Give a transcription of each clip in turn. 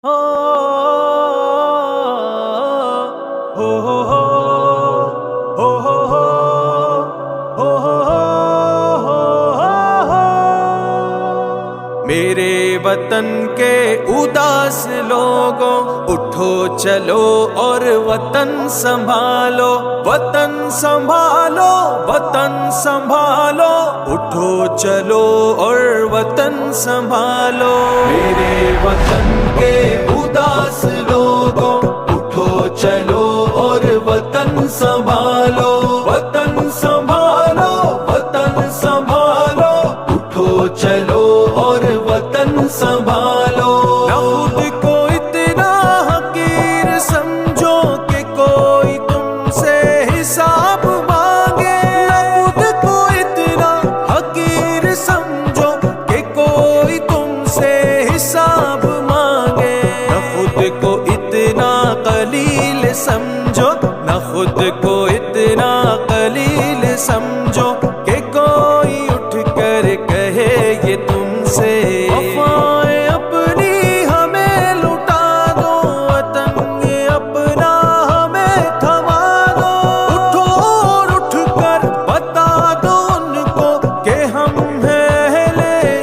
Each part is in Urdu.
ہو ہو ہو ہو میرے وطن کے اداس لوگوں، اٹھو چلو اور وطن سنبھالو، وطن سنبھالو، وطن سنبھالو، اٹھو چلو اور وطن سنبھالو۔ میرے وطن کے اداس لوگوں، اٹھو چلو اور وطن سنبھالو، وطن سنبھالو، وطن سنبھالو، اٹھو چلو اور وطن سنبھالو۔ نہ خود کو اتنا حقیر سمجھو کہ کوئی تم سے حساب مانگے، نہ خود کو اتنا حقیر سمجھو کہ کوئی تم سے حساب مانگے، نہ خود کو اتنا قلیل سمجھو، نہ خود کو اتنا قلیل سمجھو کہ کوئی اٹھ کر کہے یہ تم سے وفائیں اپنی ہمیں لٹا دو، وطن یہ اپنا ہمیں تھما دو۔ اٹھو اور اٹھ کر بتا دو ان کو کہ ہم ہیں اہل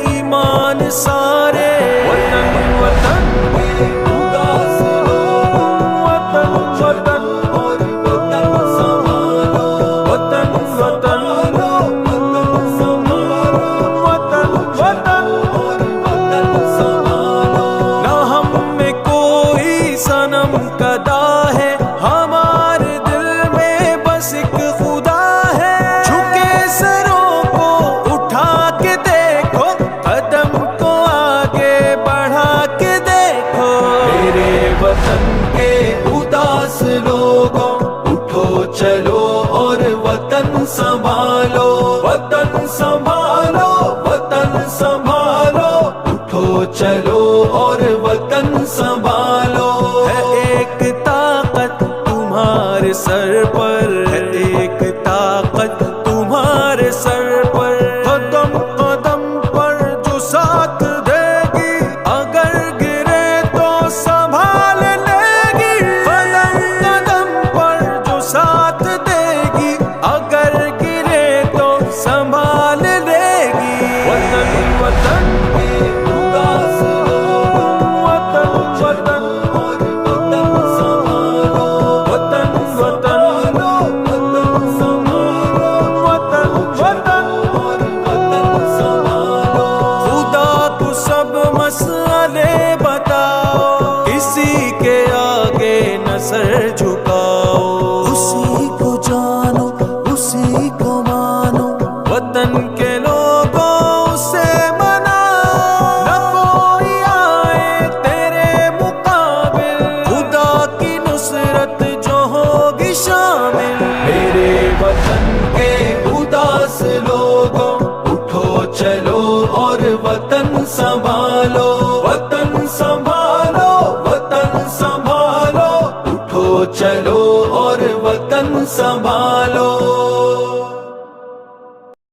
ایمان سارے۔ وطن وطن کی اداس لوگوں، وطن وطن اور وطن سنبھالو، وطن وطن وطن سنبھالو، وطن وطن اور وطن سنبھالو۔ نہ ہم میں کوئی صنم کدا ہے، ہمارے دل میں بس ایک خدا ہے۔ جھکے سروں کو اٹھا کے دیکھو، قدم کو آگے بڑھا کے دیکھو۔ میرے وطن کے اداس لوگوں، اٹھو چلو اور وطن سنبھالو، وطن سنبھالو، وطن سنبھالو، اٹھو چلو اور وطن سنبھالو۔ ہے ایک طاقت تمہارے سر پر، ہے ایک طاقت تمہارے سر پر، قدم قدم پر جو ساتھ دے گی، اگر گرے تو سنبھال لے گی۔ قدم قدم پر جو ساتھ دے گی، اگر گرے تو سنبھال لے گی۔ وطن وطن کی اداس لوگوں، وطن وطن اور وطن سنبھالو، وطن وطن وطن سنبھالو، وطن وطن اور وطن سنبھالو۔ خدا کو سب مسئلے بتاؤ، کسی کے آگے نہ سر جھکاؤ، اسی کو جانو اسی کو مانو، وطن کے لوگوں سے مناؤ، نہ کوئی آئے تیرے مقابل، خدا کی نصرت جو ہوگی شامل۔ میرے وطن کے اداس لوگوں، اٹھو چلو اور وطن سنبھالو، وطن سنبھالو، وطن سنبھالو، اٹھو چلو اور وطن سنبھالو۔